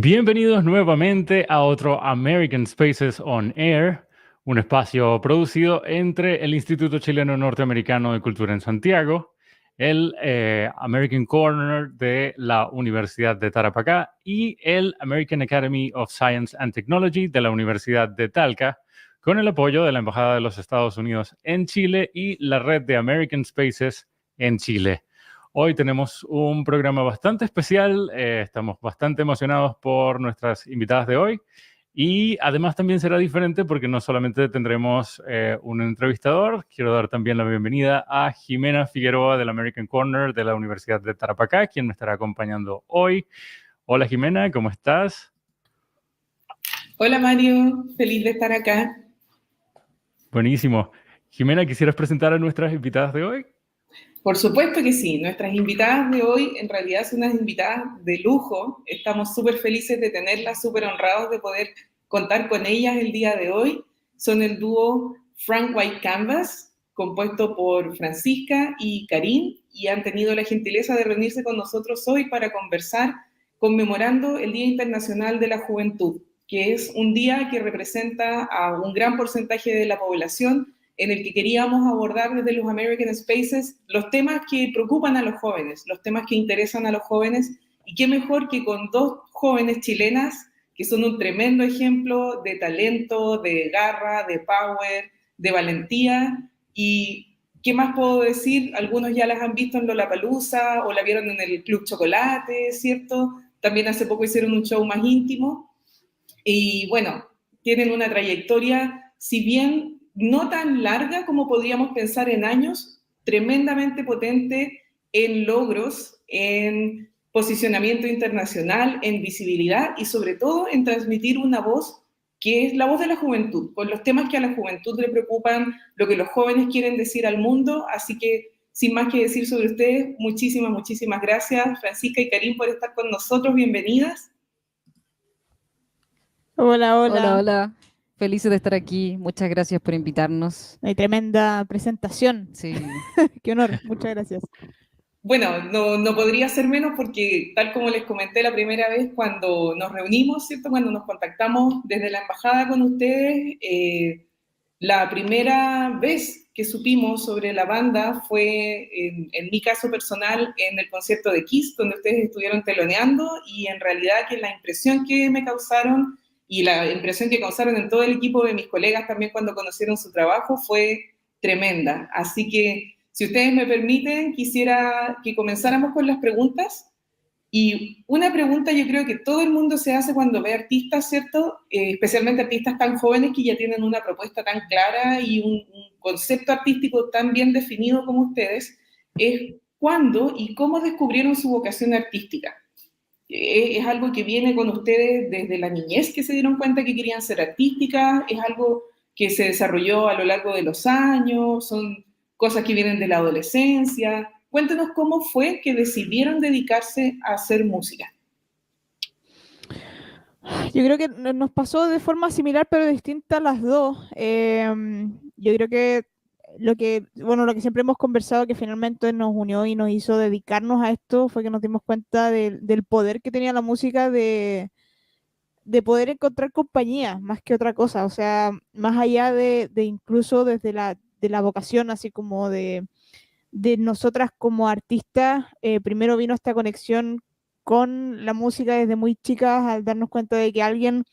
Bienvenidos nuevamente a otro American Spaces on Air, un espacio producido entre el Instituto Chileno Norteamericano de Cultura en Santiago, el American Corner de la Universidad de Tarapacá y el American Academy of Science and Technology de la Universidad de Talca, con el apoyo de la Embajada de los Estados Unidos en Chile y la red de American Spaces en Chile. Hoy tenemos un programa bastante especial, estamos bastante emocionados por nuestras invitadas de hoy y además también será diferente porque no solamente tendremos un entrevistador, quiero dar también la bienvenida a Jimena Figueroa del American Corner de la Universidad de Tarapacá, quien me estará acompañando hoy. Hola Jimena, ¿cómo estás? Hola Mario, feliz de estar acá. Buenísimo. Jimena, ¿quisieras presentar a nuestras invitadas de hoy? Por supuesto que sí, nuestras invitadas de hoy en realidad son unas invitadas de lujo. Estamos súper felices de tenerlas, súper honrados de poder contar con ellas el día de hoy. Son el dúo Frank White Canvas, compuesto por Francisca y Karim, y han tenido la gentileza de reunirse con nosotros hoy para conversar conmemorando el Día Internacional de la Juventud, que es un día que representa a un gran porcentaje de la población, en el que queríamos abordar desde los American Spaces los temas que preocupan a los jóvenes, los temas que interesan a los jóvenes, y qué mejor que con dos jóvenes chilenas que son un tremendo ejemplo de talento, de garra, de power, de valentía. Y ¿qué más puedo decir? Algunos ya las han visto en Lollapalooza o la vieron en el Club Chocolate, ¿cierto? También hace poco hicieron un show más íntimo. Y bueno, tienen una trayectoria, si bien no tan larga como podríamos pensar en años, tremendamente potente en logros, en posicionamiento internacional, en visibilidad y sobre todo en transmitir una voz que es la voz de la juventud, con los temas que a la juventud le preocupan, lo que los jóvenes quieren decir al mundo. Así que, sin más que decir sobre ustedes, muchísimas gracias, Francisca y Karim, por estar con nosotros. Bienvenidas. Hola, Hola, hola. hola. Felices de estar aquí. Muchas gracias por invitarnos. Hay tremenda presentación. Sí, Qué honor. Muchas gracias. Bueno, no podría ser menos porque, tal como les comenté la primera vez cuando nos reunimos, ¿cierto? Cuando nos contactamos desde la embajada con ustedes, la primera vez que supimos sobre la banda fue, en mi caso personal, en el concierto de Kiss, donde ustedes estuvieron teloneando, y en realidad que la impresión que me causaron y la impresión que causaron en todo el equipo de mis colegas también cuando conocieron su trabajo fue tremenda. Así que, si ustedes me permiten, quisiera que comenzáramos con las preguntas. Y una pregunta yo creo que todo el mundo se hace cuando ve artistas, ¿cierto? Especialmente artistas tan jóvenes que ya tienen una propuesta tan clara y un concepto artístico tan bien definido como ustedes, es cuándo y cómo descubrieron su vocación artística. Es algo que viene con ustedes desde la niñez, que se dieron cuenta que querían ser artísticas, es algo que se desarrolló a lo largo de los años, son cosas que vienen de la adolescencia. Cuéntenos cómo fue que decidieron dedicarse a hacer música. Yo creo que nos pasó de forma similar pero distinta a las dos. Yo creo que lo que siempre hemos conversado que finalmente nos unió y nos hizo dedicarnos a esto fue que nos dimos cuenta del poder que tenía la música de poder encontrar compañía más que otra cosa. O sea, más allá de incluso desde de la vocación, así como de nosotras como artistas, primero vino esta conexión con la música desde muy chicas, al darnos cuenta de que alguien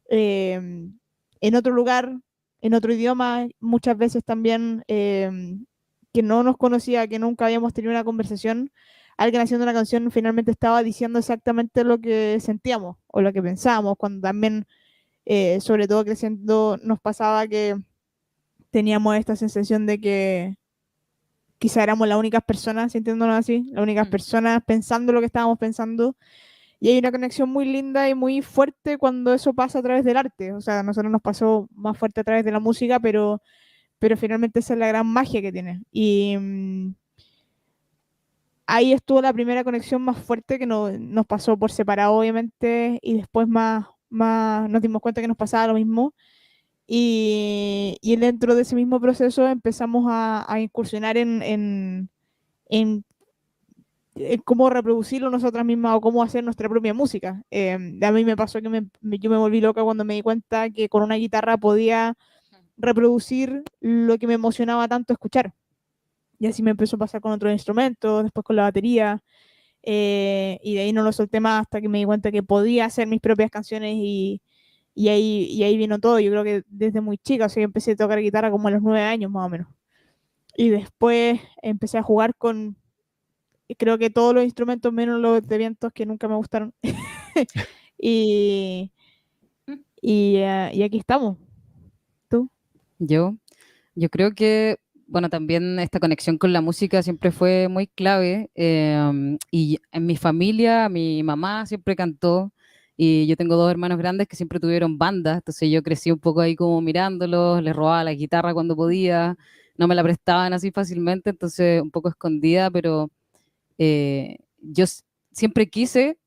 en otro lugar, en otro idioma, muchas veces también que no nos conocía, que nunca habíamos tenido una conversación, alguien haciendo una canción finalmente estaba diciendo exactamente lo que sentíamos o lo que pensábamos, cuando también, sobre todo creciendo, nos pasaba que teníamos esta sensación de que quizá éramos las únicas personas sintiéndonos así, las únicas personas pensando lo que estábamos pensando. Y hay una conexión muy linda y muy fuerte cuando eso pasa a través del arte. O sea, a nosotros nos pasó más fuerte a través de la música, pero finalmente esa es la gran magia que tiene. Y ahí estuvo la primera conexión más fuerte que nos pasó por separado, obviamente, y después más nos dimos cuenta que nos pasaba lo mismo. Y dentro de ese mismo proceso empezamos a incursionar en cómo reproducirlo nosotras mismas o cómo hacer nuestra propia música. A mí me pasó que yo me volví loca cuando me di cuenta que con una guitarra podía reproducir lo que me emocionaba tanto escuchar. Y así me empezó a pasar con otros instrumentos, después con la batería, y de ahí no lo solté más hasta que me di cuenta que podía hacer mis propias canciones y ahí vino todo. Yo creo que desde muy chica, o sea, yo empecé a tocar guitarra como a los 9 años más o menos. Y después empecé a jugar con, creo que todos los instrumentos menos los de vientos que nunca me gustaron. y, y aquí estamos. ¿Tú? Yo, yo creo que, bueno, también esta conexión con la música siempre fue muy clave. Y en mi familia, mi mamá siempre cantó. Y yo tengo dos hermanos grandes que siempre tuvieron bandas, entonces yo crecí un poco ahí como mirándolos, les robaba la guitarra cuando podía, no me la prestaban así fácilmente, entonces un poco escondida, pero yo siempre quise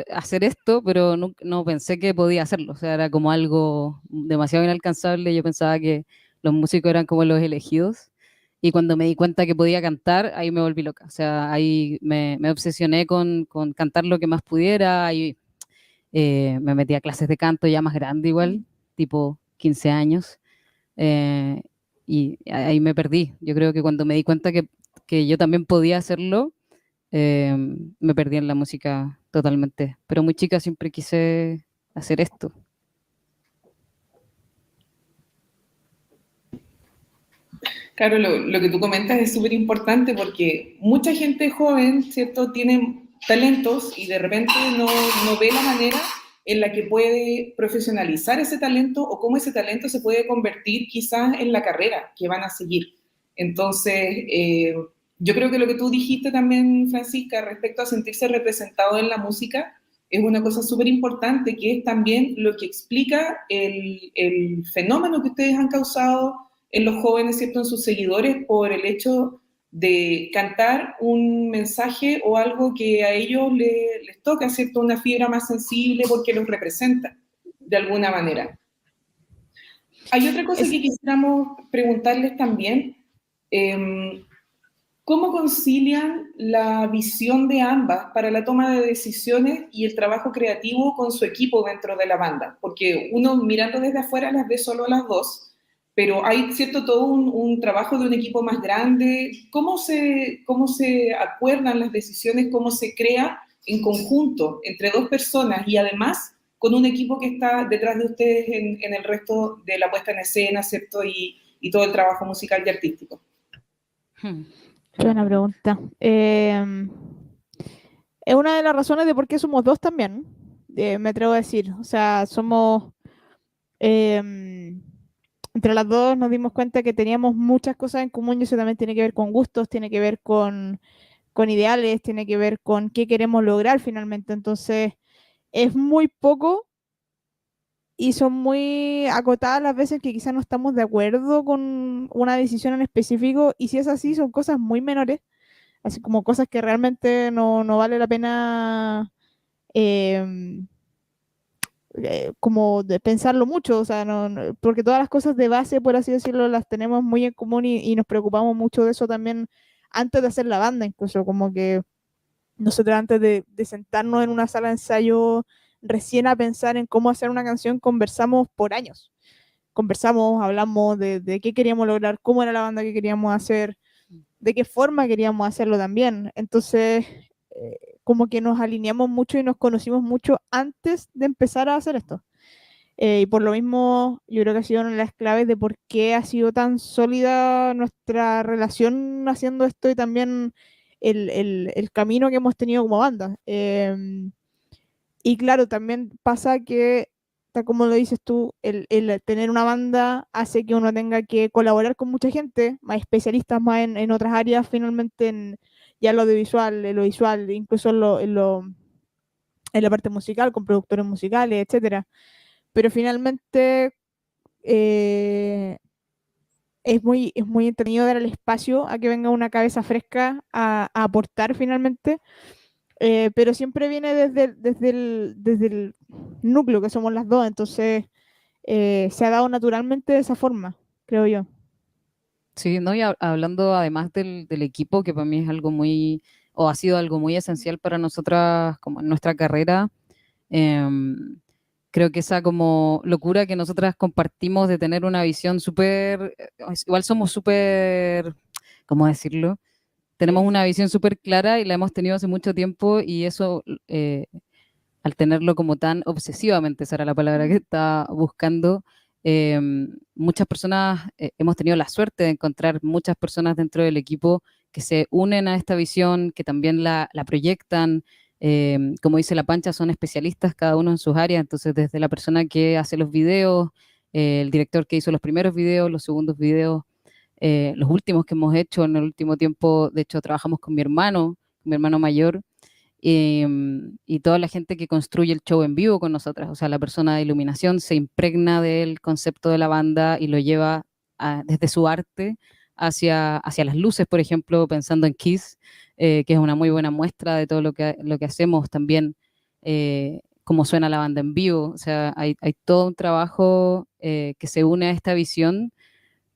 hacer esto, pero no pensé que podía hacerlo. O sea, era como algo demasiado inalcanzable. Yo pensaba que los músicos eran como los elegidos. Y cuando me di cuenta que podía cantar, ahí me volví loca. O sea, ahí me obsesioné con cantar lo que más pudiera. Ahí me metí a clases de canto ya más grande igual, tipo 15 años. eh, y ahí me perdí. Yo creo que cuando me di cuenta que yo también podía hacerlo, eh, me perdí en la música totalmente. Pero muy chica siempre quise hacer esto. Claro, lo que tú comentas es súper importante porque mucha gente joven, ¿cierto?, tiene talentos y de repente no ve la manera en la que puede profesionalizar ese talento o cómo ese talento se puede convertir quizás en la carrera que van a seguir. Entonces, yo creo que lo que tú dijiste también, Francisca, respecto a sentirse representado en la música, es una cosa súper importante, que es también lo que explica el fenómeno que ustedes han causado en los jóvenes, ¿cierto?, en sus seguidores, por el hecho de cantar un mensaje o algo que a ellos les toca, ¿cierto?, una fibra más sensible porque los representa de alguna manera. Hay otra cosa que quisiéramos preguntarles también. ¿Cómo concilian la visión de ambas para la toma de decisiones y el trabajo creativo con su equipo dentro de la banda? Porque uno mirando desde afuera las ve solo a las dos, pero hay, ¿cierto?, todo un trabajo de un equipo más grande. ¿Cómo se acuerdan las decisiones? ¿Cómo se crea en conjunto entre dos personas y además con un equipo que está detrás de ustedes en el resto de la puesta en escena, ¿cierto?, y todo el trabajo musical y artístico. Buena pregunta. Es una de las razones de por qué somos dos también, me atrevo a decir. O sea, somos... entre las dos nos dimos cuenta que teníamos muchas cosas en común y eso también tiene que ver con gustos, tiene que ver con ideales, tiene que ver con qué queremos lograr finalmente. Entonces, es muy poco y son muy acotadas las veces que quizás no estamos de acuerdo con una decisión en específico y si es así, son cosas muy menores, así como cosas que realmente no vale la pena em, como de pensarlo mucho, o sea, porque todas las cosas de base, por así decirlo, las tenemos muy en común y nos preocupamos mucho de eso también antes de hacer la banda, incluso como que nosotros antes de sentarnos en una sala de ensayo recién a pensar en cómo hacer una canción, conversamos por años. Conversamos, hablamos de qué queríamos lograr, cómo era la banda que queríamos hacer, de qué forma queríamos hacerlo también. Entonces, como que nos alineamos mucho y nos conocimos mucho antes de empezar a hacer esto. Y por lo mismo, yo creo que ha sido una de las claves de por qué ha sido tan sólida nuestra relación haciendo esto y también el camino que hemos tenido como banda. Y claro, también pasa que, tal como lo dices tú, el tener una banda hace que uno tenga que colaborar con mucha gente, más especialistas más en otras áreas, finalmente en ya lo audiovisual, en lo visual, incluso en la parte musical, con productores musicales, etcétera. Pero finalmente eh, es muy entretenido dar el espacio a que venga una cabeza fresca a aportar finalmente, pero siempre viene desde el núcleo que somos las dos, entonces se ha dado naturalmente de esa forma, creo yo. Sí, ¿no? Y hablando además del equipo, que para mí es algo muy, o ha sido algo muy esencial para nosotras como en nuestra carrera. Em, Creo que esa como locura que nosotras compartimos de tener una visión súper, igual somos súper, ¿cómo decirlo? Tenemos una visión súper clara y la hemos tenido hace mucho tiempo y eso, al tenerlo como tan obsesivamente, esa era la palabra que estaba buscando, eh, muchas personas, hemos tenido la suerte de encontrar muchas personas dentro del equipo que se unen a esta visión, que también la proyectan. Como dice la Pancha, son especialistas cada uno en sus áreas, entonces desde la persona que hace los videos, el director que hizo los primeros videos, los segundos videos, los últimos que hemos hecho en el último tiempo, de hecho trabajamos con mi hermano mayor, y toda la gente que construye el show en vivo con nosotras, o sea, la persona de iluminación se impregna del concepto de la banda y lo lleva desde su arte hacia las luces, por ejemplo, pensando en Kiss, que es una muy buena muestra de todo lo que hacemos también, cómo suena la banda en vivo, o sea, hay todo un trabajo que se une a esta visión,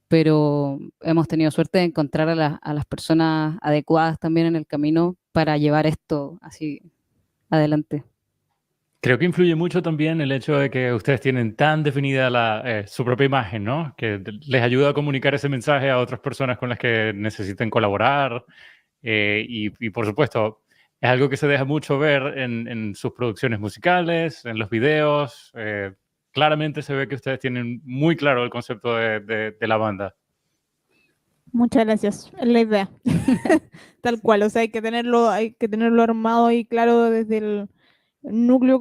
pero hemos tenido suerte de encontrar a las personas adecuadas también en el camino para llevar esto así adelante. Creo que influye mucho también el hecho de que ustedes tienen tan definida su propia imagen, ¿no? Que les ayuda a comunicar ese mensaje a otras personas con las que necesiten colaborar. Y por supuesto, es algo que se deja mucho ver en sus producciones musicales, en los videos. Claramente se ve que ustedes tienen muy claro el concepto de la banda. Muchas gracias, es la idea. Tal cual, o sea, hay que tenerlo armado y claro desde el núcleo,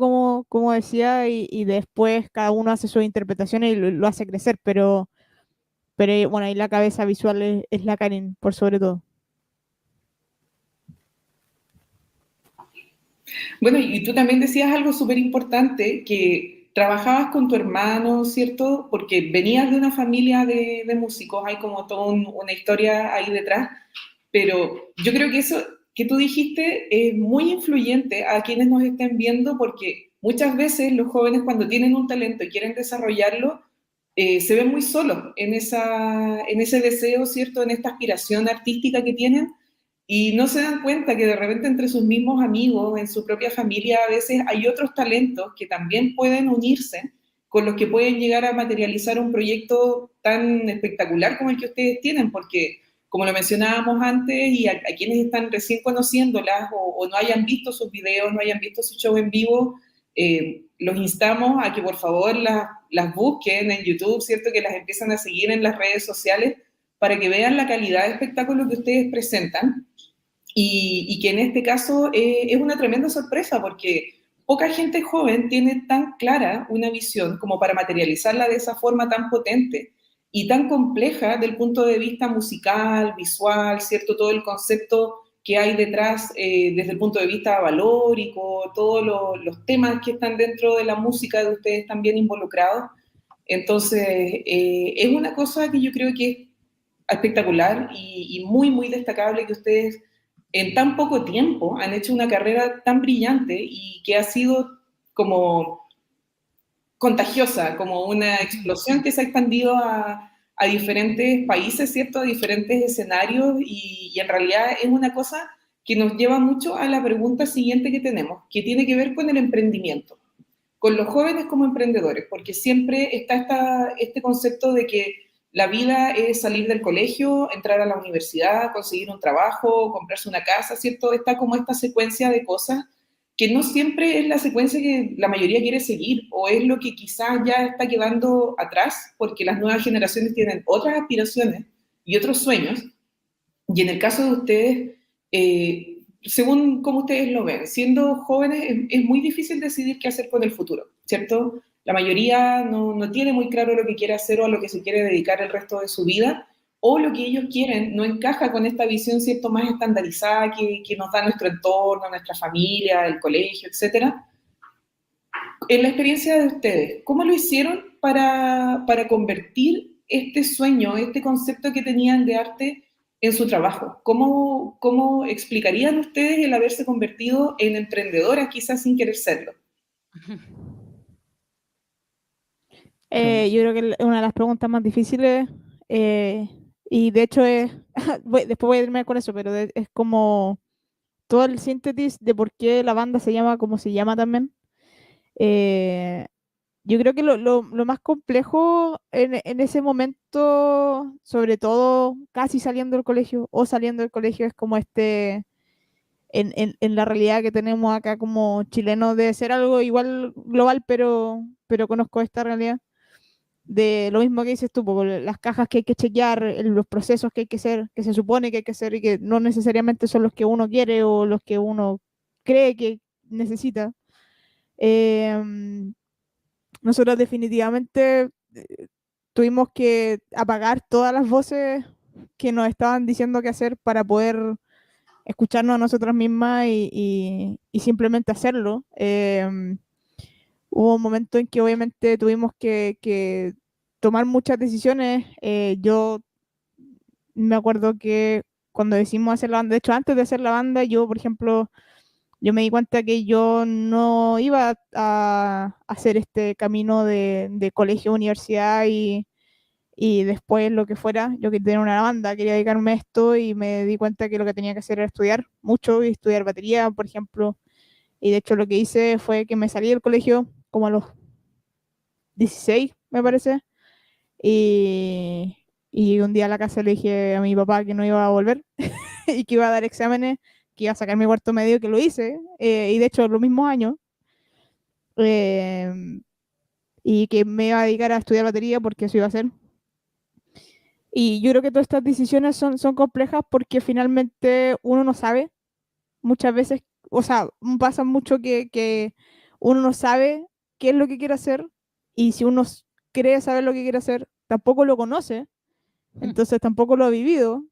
como decía, y después cada uno hace sus interpretaciones y lo hace crecer, pero bueno, ahí la cabeza visual es la Karin, por sobre todo. Bueno, y tú también decías algo súper importante, que trabajabas con tu hermano, ¿cierto? Porque venías de una familia de músicos, hay como toda una historia ahí detrás, pero yo creo que eso que tú dijiste es muy influyente a quienes nos estén viendo, porque muchas veces los jóvenes cuando tienen un talento y quieren desarrollarlo, se ven muy solos en ese deseo, ¿cierto? En esta aspiración artística que tienen y no se dan cuenta que de repente entre sus mismos amigos, en su propia familia, a veces hay otros talentos que también pueden unirse, con los que pueden llegar a materializar un proyecto tan espectacular como el que ustedes tienen, porque como lo mencionábamos antes, y a quienes están recién conociéndolas o no hayan visto sus videos, no hayan visto su show en vivo, los instamos a que por favor las busquen en YouTube, ¿cierto? Que las empiezan a seguir en las redes sociales para que vean la calidad de espectáculo que ustedes presentan y que en este caso es una tremenda sorpresa porque poca gente joven tiene tan clara una visión como para materializarla de esa forma tan potente y tan compleja del punto de vista musical, visual, ¿cierto? Todo el concepto que hay detrás desde el punto de vista valórico, todos los temas que están dentro de la música de ustedes también involucrados. Entonces, es una cosa que yo creo que es espectacular y muy, muy destacable que ustedes en tan poco tiempo han hecho una carrera tan brillante y que ha sido como contagiosa, como una explosión que se ha expandido a diferentes países, ¿cierto? A diferentes escenarios y en realidad es una cosa que nos lleva mucho a la pregunta siguiente que tenemos, que tiene que ver con el emprendimiento, con los jóvenes como emprendedores, porque siempre está este concepto de que la vida es salir del colegio, entrar a la universidad, conseguir un trabajo, comprarse una casa, ¿cierto? Está como esta secuencia de cosas que no siempre es la secuencia que la mayoría quiere seguir o es lo que quizás ya está quedando atrás porque las nuevas generaciones tienen otras aspiraciones y otros sueños. Y en el caso de ustedes, según cómo ustedes lo ven, siendo jóvenes es muy difícil decidir qué hacer con el futuro, ¿cierto? La mayoría no tiene muy claro lo que quiere hacer o a lo que se quiere dedicar el resto de su vida, o lo que ellos quieren no encaja con esta visión, ¿cierto?, más estandarizada que nos da nuestro entorno, nuestra familia, el colegio, etcétera. En la experiencia de ustedes, ¿cómo lo hicieron para convertir este sueño, este concepto que tenían de arte en su trabajo? ¿Cómo explicarían ustedes el haberse convertido en emprendedoras quizás sin querer serlo? Yo creo que es una de las preguntas más difíciles y de hecho después voy a irme con eso, pero es como todo el síntesis de por qué la banda se llama como se llama también. Eh, yo creo que lo más complejo en ese momento, sobre todo casi saliendo del colegio o saliendo del colegio, es como en la realidad que tenemos acá como chilenos, de ser algo igual global, pero conozco esta realidad. De lo mismo que dices tú, porque las cajas que hay que chequear, los procesos que hay que hacer, que se supone que hay que hacer y que no necesariamente son los que uno quiere o los que uno cree que necesita. Em, Nosotros definitivamente tuvimos que apagar todas las voces que nos estaban diciendo qué hacer para poder escucharnos a nosotras mismas y simplemente hacerlo. Hubo un momento en que obviamente tuvimos que tomar muchas decisiones. Yo me acuerdo que cuando decidimos hacer la banda, de hecho antes de hacer la banda, yo por ejemplo, yo me di cuenta que yo no iba a hacer este camino de colegio, universidad y después lo que fuera. Yo quería tener una banda, quería dedicarme a esto y me di cuenta que lo que tenía que hacer era estudiar mucho y estudiar batería, por ejemplo. Y de hecho lo que hice fue que me salí del colegio como a los 16, me parece. Y un día a la casa le dije a mi papá que no iba a volver y que iba a dar exámenes, que iba a sacar mi cuarto medio, que lo hice. Y de hecho los mismos años. eh, y que me iba a dedicar a estudiar batería porque eso iba a hacer. Y yo creo que todas estas decisiones son complejas porque finalmente uno no sabe muchas veces, o sea, pasa mucho que uno no sabe qué es lo que quiere hacer y si uno cree saber lo que quiere hacer, tampoco lo conoce, entonces tampoco lo ha vivido.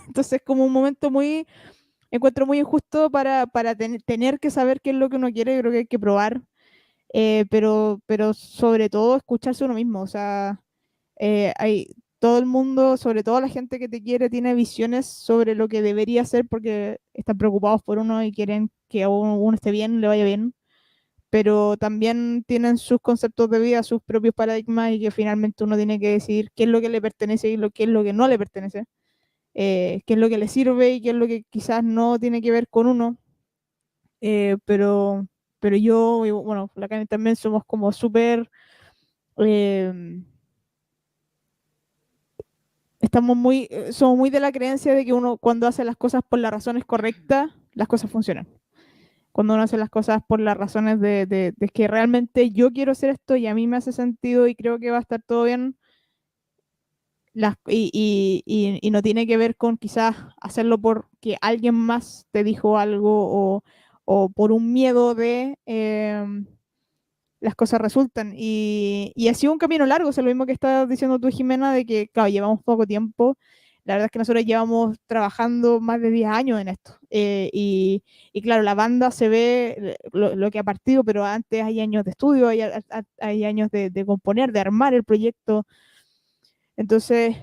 Entonces es como un momento muy, encuentro muy injusto para tener que saber qué es lo que uno quiere, creo que hay que probar, pero sobre todo escucharse uno mismo, o sea, hay todo el mundo, sobre todo la gente que te quiere, tiene visiones sobre lo que debería hacer porque están preocupados por uno y quieren que uno esté bien, le vaya bien, pero también tienen sus conceptos de vida, sus propios paradigmas y que finalmente uno tiene que decidir qué es lo que le pertenece y qué es lo que no le pertenece, qué es lo que le sirve y qué es lo que quizás no tiene que ver con uno, eh, pero, pero yo, y bueno, la Cami también somos como súper... eh, somos muy de la creencia de que uno cuando hace las cosas por las razones correctas, las cosas funcionan. Cuando uno hace las cosas por las razones de que realmente yo quiero hacer esto y a mí me hace sentido y creo que va a estar todo bien, y no tiene que ver con quizás hacerlo porque alguien más te dijo algo o por un miedo de las cosas resultan. Y ha sido un camino largo, o sea, lo mismo que estás diciendo tú, Jimena, de que, claro, llevamos poco tiempo. La verdad es que nosotros llevamos trabajando más de 10 años en esto. Y claro, la banda se ve lo que ha partido, pero antes hay años de estudio, hay años de componer, de armar el proyecto. Entonces,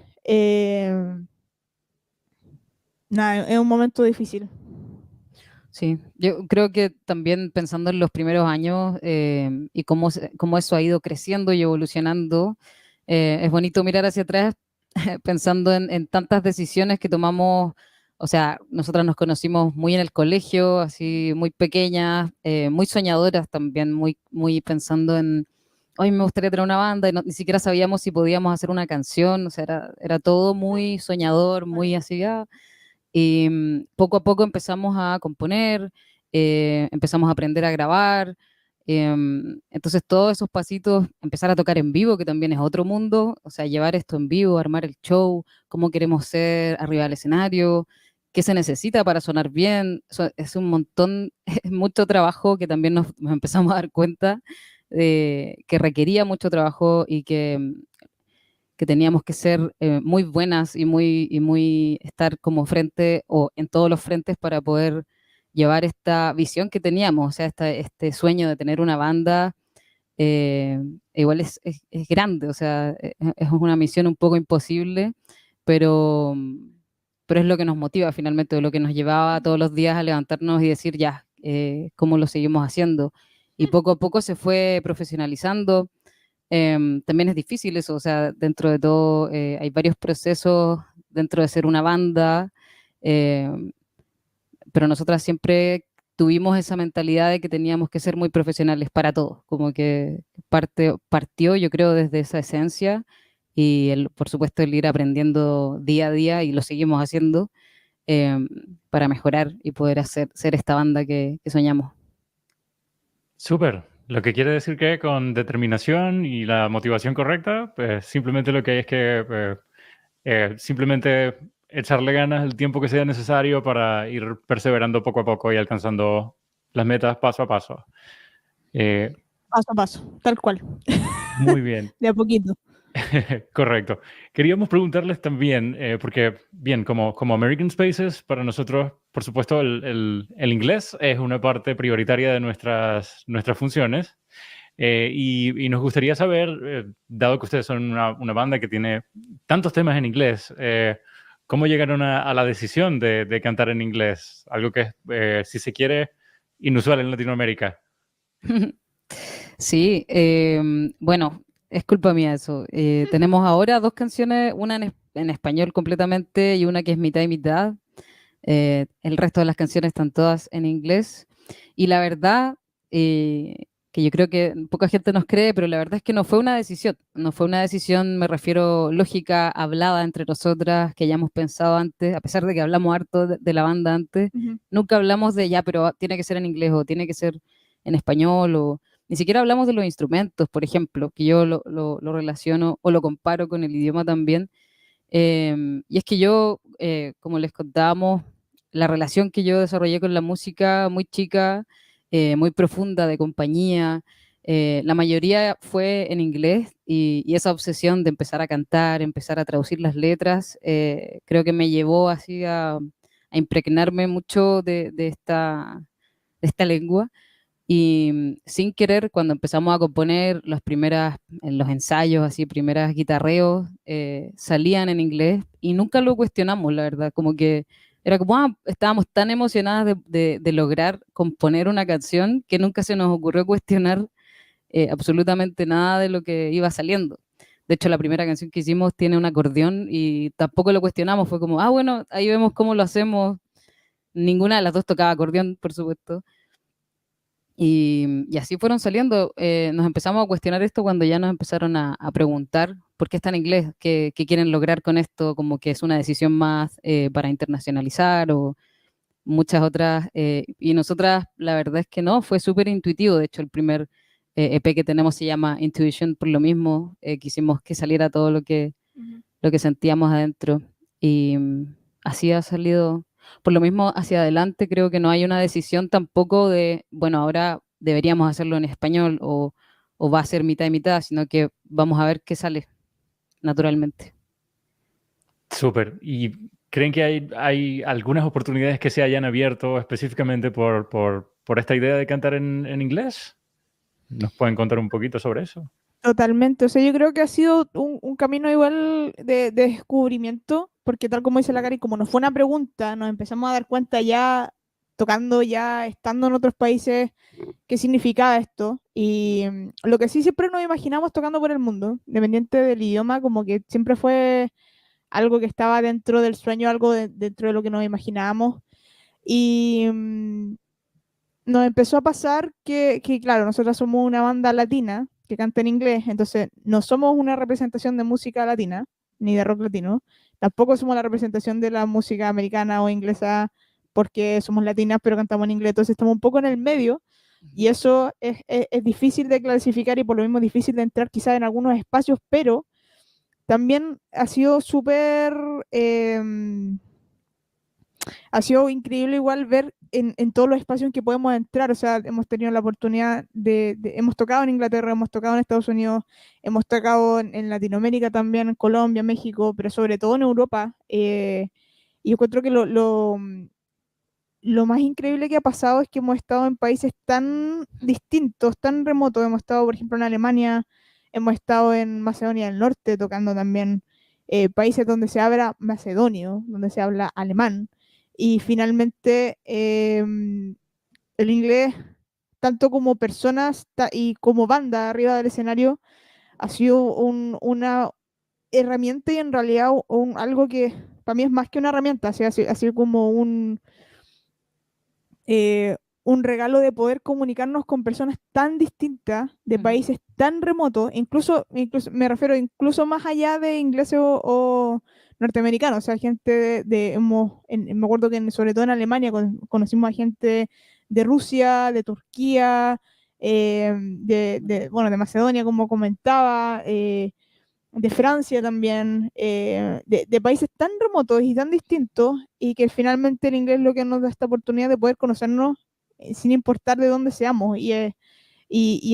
nada, es un momento difícil. Sí, yo creo que también pensando en los primeros años y cómo eso ha ido creciendo y evolucionando, es bonito mirar hacia atrás pensando en tantas decisiones que tomamos. O sea, nosotras nos conocimos muy en el colegio, así muy pequeñas, muy soñadoras también, muy pensando en, hoy me gustaría tener una banda y ni siquiera sabíamos si podíamos hacer una canción, o sea, era todo muy soñador, muy así. Y poco a poco empezamos a componer, empezamos a aprender a grabar. Entonces todos esos pasitos, empezar a tocar en vivo, que también es otro mundo, o sea, llevar esto en vivo, armar el show, cómo queremos ser arriba del escenario, qué se necesita para sonar bien. Es un montón, es mucho trabajo que también nos empezamos a dar cuenta de que requería mucho trabajo y que teníamos que ser muy buenas y muy estar como frente o en todos los frentes para poder llevar esta visión que teníamos, o sea, este sueño de tener una banda, eh, igual es grande, o sea, es una misión un poco imposible, pero, pero es lo que nos motiva finalmente, lo que nos llevaba todos los días a levantarnos y decir, ya, ¿cómo lo seguimos haciendo? Y poco a poco se fue profesionalizando. También es difícil eso, o sea, dentro de todo hay varios procesos dentro de ser una banda, em, pero nosotras siempre tuvimos esa mentalidad de que teníamos que ser muy profesionales para todo, como que partió yo creo desde esa esencia y por supuesto el ir aprendiendo día a día y lo seguimos haciendo eh, para mejorar y poder ser esta banda que soñamos. Súper. Lo que quiere decir que con determinación y la motivación correcta, pues simplemente lo que hay es que simplemente echarle ganas el tiempo que sea necesario para ir perseverando poco a poco y alcanzando las metas paso a paso. Paso a paso, tal cual, Muy bien. de a poquito. Correcto. Queríamos preguntarles también, porque, bien, como American Spaces, para nosotros, por supuesto, el inglés es una parte prioritaria de nuestras funciones. Y nos gustaría saber, dado que ustedes son una banda que tiene tantos temas en inglés, ¿cómo llegaron a la decisión de cantar en inglés? Algo que es, si se quiere, inusual en Latinoamérica. Sí, bueno, es culpa mía eso. Tenemos ahora dos canciones, una en español completamente y una que es mitad y mitad. El resto de las canciones están todas en inglés. Y la verdad, que yo creo que poca gente nos cree, pero la verdad es que no fue una decisión. No fue una decisión, me refiero, lógica, hablada entre nosotras, que hayamos pensado antes, a pesar de que hablamos harto de la banda antes. Nunca hablamos de ya, pero tiene que ser en inglés o tiene que ser en español o ni siquiera hablamos de los instrumentos, por ejemplo, que yo lo relaciono o lo comparo con el idioma también. Y es que yo, como les contábamos, la relación que yo desarrollé con la música muy chica, muy profunda, de compañía, la mayoría fue en inglés y esa obsesión de empezar a cantar, empezar a traducir las letras, creo que me llevó así a impregnarme mucho de esta lengua. Y sin querer, cuando empezamos a componer en los ensayos, así, primeras guitarreos, salían en inglés y nunca lo cuestionamos, la verdad. Como que era como, estábamos tan emocionadas de lograr componer una canción que nunca se nos ocurrió cuestionar absolutamente nada de lo que iba saliendo. De hecho, la primera canción que hicimos tiene un acordeón y tampoco lo cuestionamos. Fue como, bueno, ahí vemos cómo lo hacemos. Ninguna de las dos tocaba acordeón, por supuesto. Y así fueron saliendo. Nos empezamos a cuestionar esto cuando ya nos empezaron a preguntar por qué está en inglés, qué quieren lograr con esto, como que es una decisión más para internacionalizar o muchas otras. Y nosotras, la verdad es que no, fue súper intuitivo. De hecho, el primer EP que tenemos se llama Intuition por lo mismo. Quisimos que saliera todo lo que sentíamos adentro. Y así ha salido. Por lo mismo, hacia adelante creo que no hay una decisión tampoco de, bueno, ahora deberíamos hacerlo en español o va a ser mitad y mitad, sino que vamos a ver qué sale naturalmente. Súper. ¿Y creen que hay algunas oportunidades que se hayan abierto específicamente por esta idea de cantar en inglés? ¿Nos pueden contar un poquito sobre eso? Totalmente, o sea, yo creo que ha sido un camino igual de descubrimiento, porque tal como dice la Cari, como no fue una pregunta, nos empezamos a dar cuenta ya tocando, ya estando en otros países, qué significaba esto. Y lo que sí siempre nos imaginamos tocando por el mundo, independiente del idioma, como que siempre fue algo que estaba dentro del sueño, algo dentro de lo que nos imaginábamos. Y nos empezó a pasar que, claro, nosotros somos una banda latina que canta en inglés, entonces no somos una representación de música latina, ni de rock latino, tampoco somos la representación de la música americana o inglesa porque somos latinas pero cantamos en inglés, entonces estamos un poco en el medio y eso es difícil de clasificar y por lo mismo difícil de entrar quizás en algunos espacios, pero también ha sido súper... ha sido increíble igual ver en todos los espacios en que podemos entrar, o sea, hemos tenido la oportunidad hemos tocado en Inglaterra, hemos tocado en Estados Unidos, hemos tocado en Latinoamérica también, en Colombia, México, pero sobre todo en Europa. Y yo encuentro que lo más increíble que ha pasado es que hemos estado en países tan distintos, tan remotos. Hemos estado, por ejemplo, en Alemania, hemos estado en Macedonia del Norte tocando también, países donde se habla macedonio, donde se habla alemán. Y finalmente el inglés, tanto como personas y como banda arriba del escenario, ha sido una herramienta y en realidad algo que para mí es más que una herramienta, ha sido como eh, un regalo de poder comunicarnos con personas tan distintas, de países tan remotos, incluso me refiero incluso más allá de ingleses o norteamericanos, o sea, gente me acuerdo que sobre todo en Alemania conocimos a gente de Rusia, de Turquía, bueno, de Macedonia, como comentaba, de Francia también, de países tan remotos y tan distintos, y que finalmente el inglés es lo que nos da esta oportunidad de poder conocernos sin importar de dónde seamos. Y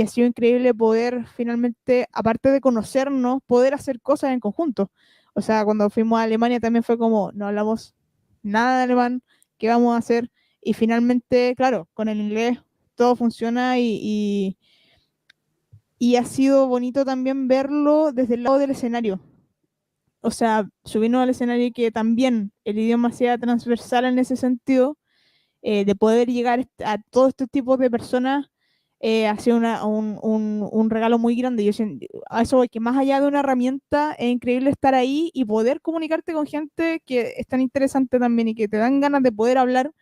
ha sido increíble poder finalmente, aparte de conocernos, poder hacer cosas en conjunto. O sea, cuando fuimos a Alemania también fue como, no hablamos nada de alemán, ¿qué vamos a hacer? Y finalmente, claro, con el inglés todo funciona y ha sido bonito también verlo desde el lado del escenario. O sea, subirnos al escenario y que también el idioma sea transversal en ese sentido, de poder llegar a todos estos tipos de personas, ha sido un regalo muy grande. A eso voy, que más allá de una herramienta, es increíble estar ahí y poder comunicarte con gente que es tan interesante también y que te dan ganas de poder hablar,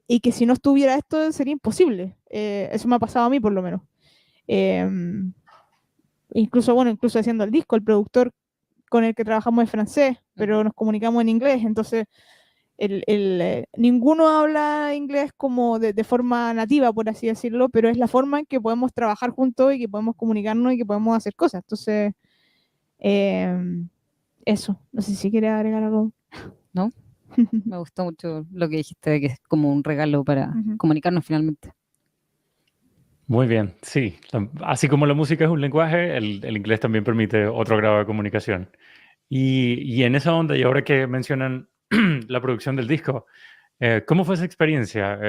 y que si no estuviera esto sería imposible. Eso me ha pasado a mí por lo menos. Eh, incluso haciendo el disco, el productor con el que trabajamos es francés, pero nos comunicamos en inglés, entonces ninguno habla inglés como de forma nativa, por así decirlo, pero es la forma en que podemos trabajar juntos y que podemos comunicarnos y que podemos hacer cosas. Entonces, eh, eso, no sé si quieres agregar algo. ¿No? Me gustó mucho lo que dijiste, de que es como un regalo para comunicarnos finalmente. Muy bien, sí. Así como la música es un lenguaje, el inglés también permite otro grado de comunicación. Y en esa onda, y ahora que mencionan la producción del disco, ¿cómo fue esa experiencia?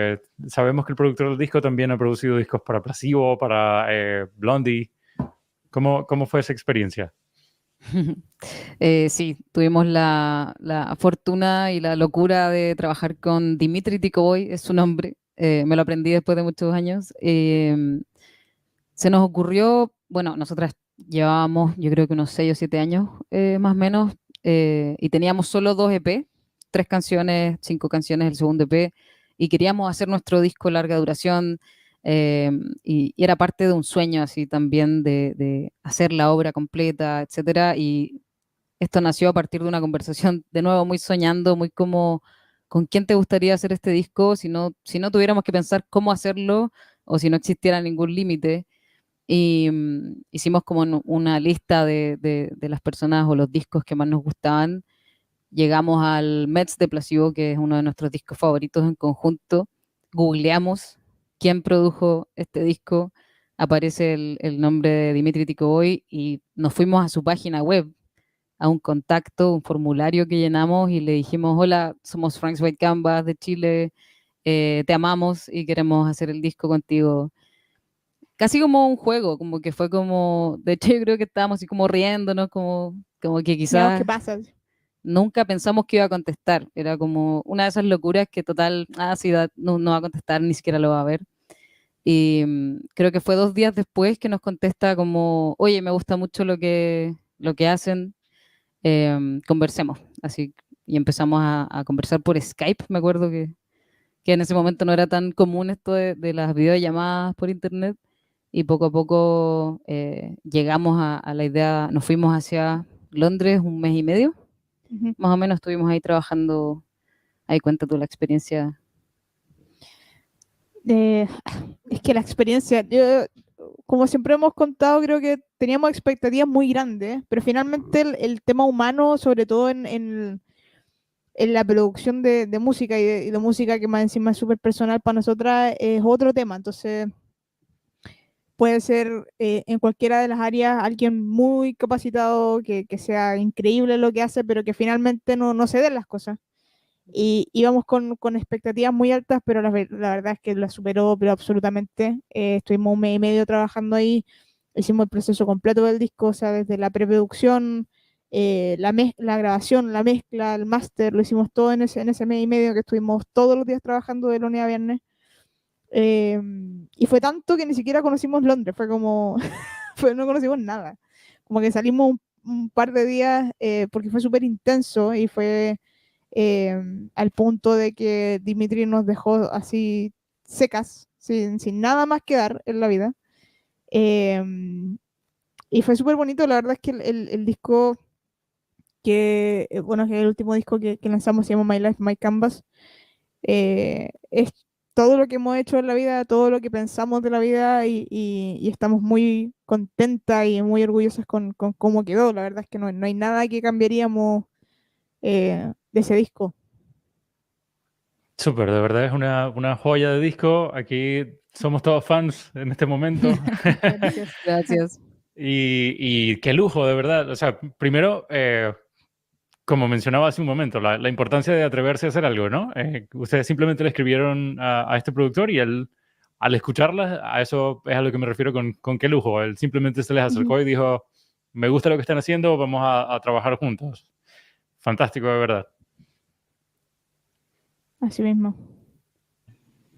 Sabemos que el productor del disco también ha producido discos para Placebo, para Blondie. ¿Cómo fue esa experiencia? Sí, tuvimos la fortuna y la locura de trabajar con Dimitri Tikovoy, es su nombre. Me lo aprendí después de muchos años. Se nos ocurrió, bueno, nosotras llevábamos, yo creo que unos 6 o 7 años más o menos, y teníamos solo 2 EP, 3 canciones, 5 canciones, el segundo EP, y queríamos hacer nuestro disco larga duración, y era parte de un sueño así también de hacer la obra completa, etcétera, y esto nació a partir de una conversación, de nuevo, muy soñando, muy como, ¿con quién te gustaría hacer este disco si no tuviéramos que pensar cómo hacerlo o si no existiera ningún límite? Y hicimos como una lista de las personas o los discos que más nos gustaban. Llegamos al Metz de Placebo, que es uno de nuestros discos favoritos en conjunto. Googleamos quién produjo este disco. Aparece el nombre de Dimitri Tikovoy y nos fuimos a su página web, a un contacto, un formulario que llenamos y le dijimos, hola, somos Frank's White Canvas de Chile, te amamos y queremos hacer el disco contigo. Casi como un juego, como que fue como, de hecho yo creo que estábamos así como riéndonos, como que Veamos qué quizás pasa. nunca pensamos que iba a contestar, era como una de esas locuras que total, sí, no va a contestar, ni siquiera lo va a ver. Y creo que fue 2 días después que nos contesta como, oye, me gusta mucho lo que hacen, conversemos. Así, y empezamos a conversar por Skype, me acuerdo que en ese momento no era tan común esto de las videollamadas por internet, y poco a poco llegamos a la idea, nos fuimos hacia Londres 1 mes y medio, más o menos estuvimos ahí trabajando. Ahí cuenta tú la experiencia. Es que la experiencia, yo, como siempre hemos contado, creo que teníamos expectativas muy grandes, pero finalmente el tema humano, sobre todo en la producción de música y de música que más encima es súper personal para nosotras, es otro tema. Entonces, puede ser en cualquiera de las áreas alguien muy capacitado, que sea increíble lo que hace, pero que finalmente no se den las cosas. Y íbamos con expectativas muy altas, pero la verdad es que la superó, pero absolutamente. Estuvimos 1 mes y medio trabajando ahí, hicimos el proceso completo del disco, o sea, desde la preproducción, la grabación, la mezcla, el máster, lo hicimos todo en ese 1 mes y medio que estuvimos todos los días trabajando de lunes a viernes. Eh, y fue tanto que ni siquiera conocimos Londres, fue como, no conocimos nada. Como que salimos un par de días porque fue súper intenso y fue al punto de que Dimitri nos dejó así secas, sin nada más que dar en la vida. Y fue súper bonito, la verdad es que el disco bueno, que el último disco que lanzamos se llama My Life, My Canvas, es todo lo que hemos hecho en la vida, todo lo que pensamos de la vida y estamos muy contentas y muy orgullosas con cómo quedó. La verdad es que no hay nada que cambiaríamos de ese disco. Súper, de verdad es una joya de disco. Aquí somos todos fans en este momento. Gracias. Gracias. Y qué lujo, de verdad. O sea, primero, como mencionaba hace un momento, la importancia de atreverse a hacer algo, ¿no? Ustedes simplemente le escribieron a este productor y él, al escucharla, a eso es a lo que me refiero con qué lujo. Él simplemente se les acercó y dijo, me gusta lo que están haciendo, vamos a trabajar juntos. Fantástico, de verdad. Así mismo.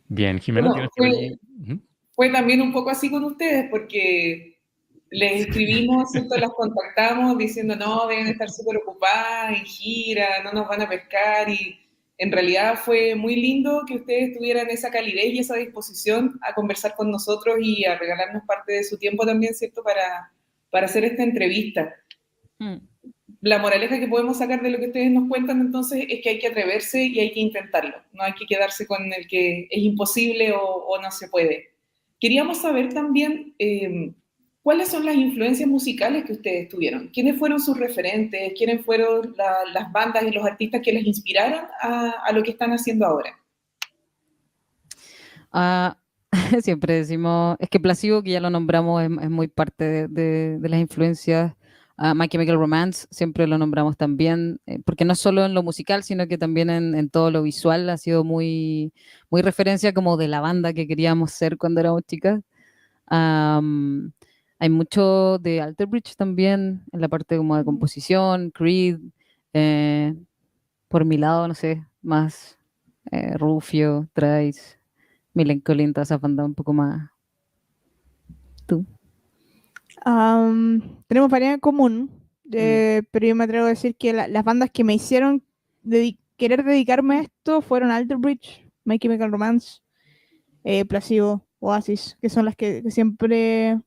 Bien, Jimena, Bueno, ¿tienes por allí? fue también un poco así con ustedes, porque les escribimos, ¿cierto? Las contactamos diciendo, no, deben estar súper ocupadas, en gira, no nos van a pescar, y en realidad fue muy lindo que ustedes tuvieran esa calidez y esa disposición a conversar con nosotros y a regalarnos parte de su tiempo también, ¿cierto? Para hacer esta entrevista. La moraleja que podemos sacar de lo que ustedes nos cuentan entonces es que hay que atreverse y hay que intentarlo, no hay que quedarse con el que es imposible o no se puede. Queríamos saber también cuáles son las influencias musicales que ustedes tuvieron, quiénes fueron sus referentes, quiénes fueron las bandas y los artistas que les inspiraron a lo que están haciendo ahora. Siempre decimos, es que Placebo, que ya lo nombramos, es muy parte de las influencias. My Chemical Romance, siempre lo nombramos también, porque no solo en lo musical, sino que también en todo lo visual ha sido muy, muy referencia como de la banda que queríamos ser cuando éramos chicas. Hay mucho de Alter Bridge también, en la parte como de composición, Creed, por mi lado, no sé, más Rufio, Trice, Millencolin, toda esa banda un poco más. ¿Tú? Tenemos variedad en común, pero yo me atrevo a decir que las bandas que me hicieron querer dedicarme a esto fueron Alter Bridge, My Chemical Romance, Placebo, Oasis, que son las que siempre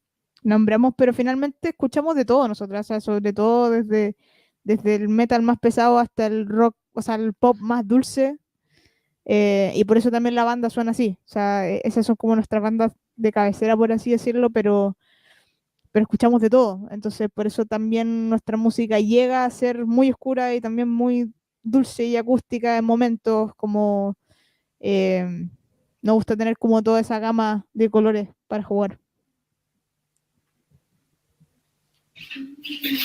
nombramos, pero finalmente escuchamos de todo nosotras, o sea, sobre todo desde el metal más pesado hasta el rock, o sea, el pop más dulce, y por eso también la banda suena así, o sea, esas son como nuestras bandas de cabecera, por así decirlo, pero escuchamos de todo. Entonces, por eso también nuestra música llega a ser muy oscura y también muy dulce y acústica en momentos, como nos gusta tener como toda esa gama de colores para jugar.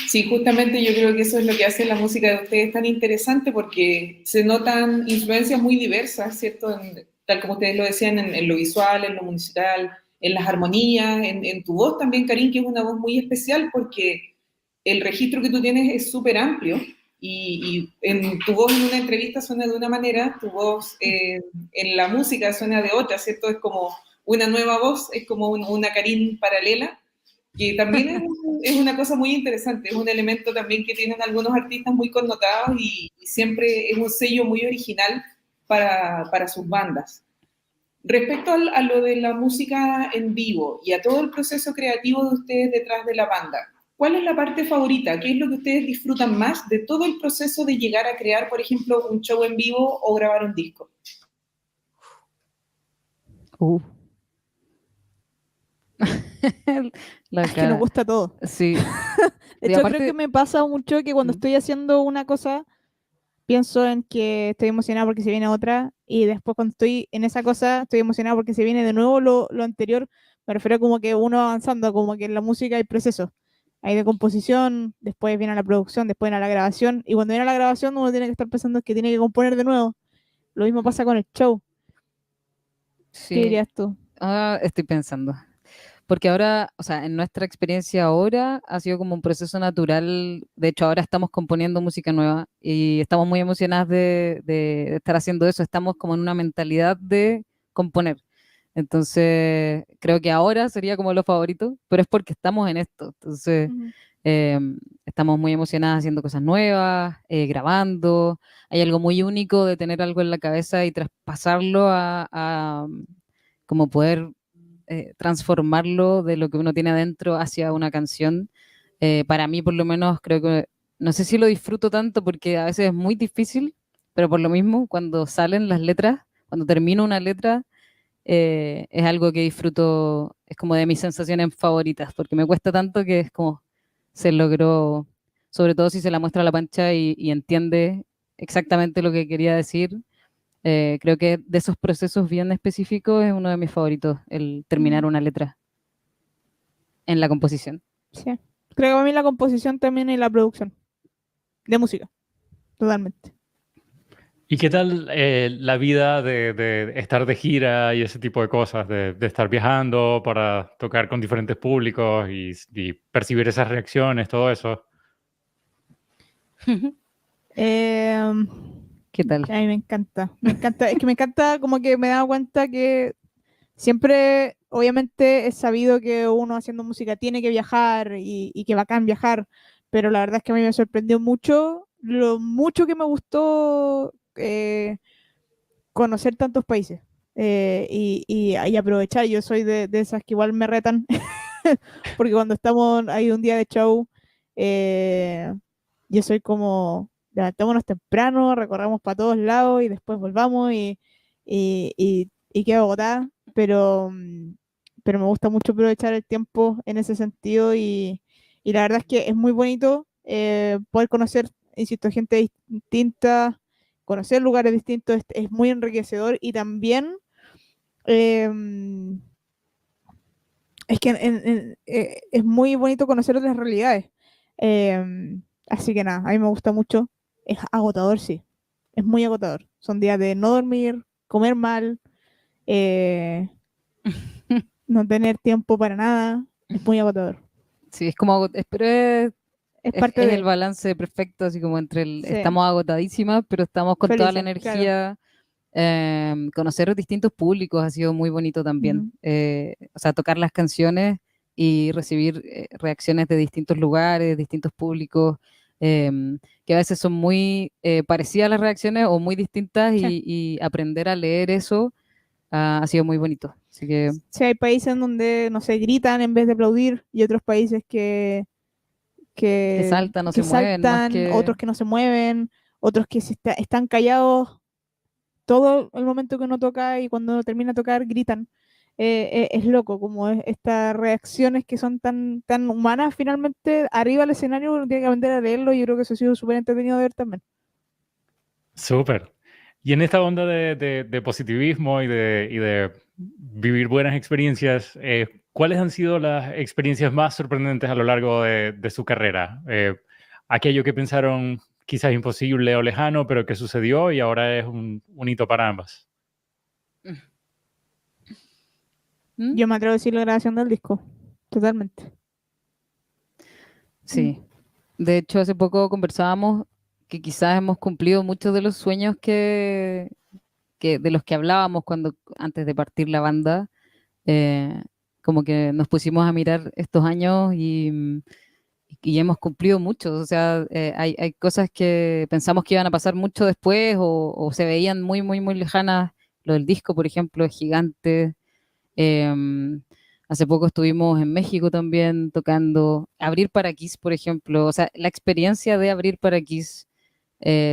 Sí, justamente yo creo que eso es lo que hace la música de ustedes tan interesante porque se notan influencias muy diversas, ¿cierto? Tal como ustedes lo decían, en lo visual, en lo musical, en las armonías, en tu voz también, Karin, que es una voz muy especial porque el registro que tú tienes es súper amplio y en tu voz en una entrevista suena de una manera, tu voz en la música suena de otra, ¿cierto? Es como una nueva voz, es como una Karin paralela que también es una cosa muy interesante, es un elemento también que tienen algunos artistas muy connotados y siempre es un sello muy original para sus bandas. Respecto a lo de la música en vivo y a todo el proceso creativo de ustedes detrás de la banda, ¿cuál es la parte favorita? ¿Qué es lo que ustedes disfrutan más de todo el proceso de llegar a crear, por ejemplo, un show en vivo o grabar un disco? Es que nos gusta todo. Sí. De hecho, creo que me pasa mucho que cuando estoy haciendo una cosa, pienso en que estoy emocionada porque se viene otra, y después cuando estoy en esa cosa, estoy emocionada porque se viene de nuevo lo anterior. Me refiero como que uno avanzando, como que en la música hay procesos. Hay de composición, después viene la producción, después viene la grabación, y cuando viene la grabación uno tiene que estar pensando que tiene que componer de nuevo. Lo mismo pasa con el show. Sí. ¿Qué dirías tú? Estoy pensando. Porque ahora, o sea, en nuestra experiencia ahora ha sido como un proceso natural. De hecho, ahora estamos componiendo música nueva y estamos muy emocionadas de estar haciendo eso. Estamos como en una mentalidad de componer. Entonces, creo que ahora sería como lo favorito, pero es porque estamos en esto. Entonces, estamos muy emocionadas haciendo cosas nuevas, grabando. Hay algo muy único de tener algo en la cabeza y traspasarlo como poder transformarlo de lo que uno tiene adentro hacia una canción. Para mí, por lo menos, creo que, no sé si lo disfruto tanto porque a veces es muy difícil, pero por lo mismo, cuando salen las letras, cuando termino una letra, es algo que disfruto, es como de mis sensaciones favoritas, porque me cuesta tanto que es como se logró, sobre todo si se la muestra a la Pancha y entiende exactamente lo que quería decir. Creo que de esos procesos bien específicos es uno de mis favoritos, el terminar una letra en la composición. Sí. Creo que para mí la composición también y la producción de música, totalmente. ¿Y qué tal la vida de estar de gira y ese tipo de cosas, de estar viajando para tocar con diferentes públicos y percibir esas reacciones, todo eso? Em, ¿Qué tal? A mí me encanta, es que me encanta como que me he dado cuenta que siempre, obviamente, es sabido que uno haciendo música tiene que viajar y que bacán viajar, pero la verdad es que a mí me sorprendió mucho lo mucho que me gustó conocer tantos países y aprovechar. Yo soy de esas que igual me retan, porque cuando estamos ahí un día de show, eh, yo soy como, levantémonos temprano, recorramos para todos lados y después volvamos y quedo agotada, pero me gusta mucho aprovechar el tiempo en ese sentido y la verdad es que es muy bonito poder conocer, insisto, gente distinta, conocer lugares distintos, es muy enriquecedor y también em, es que es muy bonito conocer otras realidades. Así que nada, a mí me gusta mucho. Es agotador, sí. Es muy agotador. Son días de no dormir, comer mal, eh, no tener tiempo para nada. Es muy agotador. Sí, es como, pero Es parte es el de... balance perfecto, así como entre Sí, estamos agotadísimas, pero estamos con toda la felices, claro. energía. Conocer distintos públicos ha sido muy bonito también. Ujú. O sea, tocar las canciones y recibir reacciones de distintos lugares, distintos públicos, que a veces son muy parecidas las reacciones o muy distintas Sí. y aprender a leer eso ha sido muy bonito. Así que Sí, hay países en donde, no sé, gritan en vez de aplaudir y otros países que que, saltan o se que mueven más saltan, que... otros que no se mueven, otros que están callados todo el momento que uno toca y cuando uno termina de tocar gritan. Es loco, como estas reacciones que son tan humanas finalmente arriba del escenario, uno tiene que aprender a leerlo y yo creo que eso ha sido súper entretenido de ver también. Súper. Y en esta onda de positivismo y de vivir buenas experiencias, ¿cuáles han sido las experiencias más sorprendentes a lo largo de su carrera? Aquello que pensaron quizás imposible o lejano, pero que sucedió y ahora es un hito para ambas. ¿Mm? Yo me atrevo a decir la grabación del disco, totalmente. Mm. Sí. De hecho, hace poco conversábamos que quizás hemos cumplido muchos de los sueños que de los que hablábamos cuando antes de partir la banda. eh, Como que nos pusimos a mirar estos años y hemos cumplido muchos. O sea, hay cosas que pensamos que iban a pasar mucho después o se veían muy, muy, muy lejanas. Lo del disco, por ejemplo, es gigante. Em, Hace poco estuvimos en México también tocando. Abrir para Kiss, por ejemplo. O sea, la experiencia de abrir para Kiss,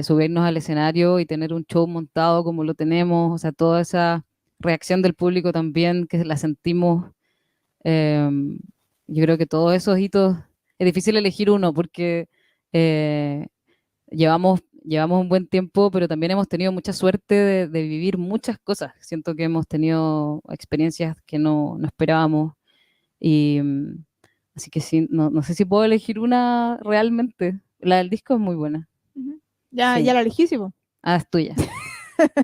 subirnos al escenario y tener un show montado como lo tenemos. O sea, toda esa reacción del público también, que la sentimos. em, yo creo que todos esos hitos, es difícil elegir uno porque eh, llevamos un buen tiempo, pero también hemos tenido mucha suerte de vivir muchas cosas. Siento que hemos tenido experiencias que no esperábamos. Y así que sí, no sé si puedo elegir una realmente. La del disco es muy buena. Ujú. Ya Sí. la lejísimo. Ah, es tuya.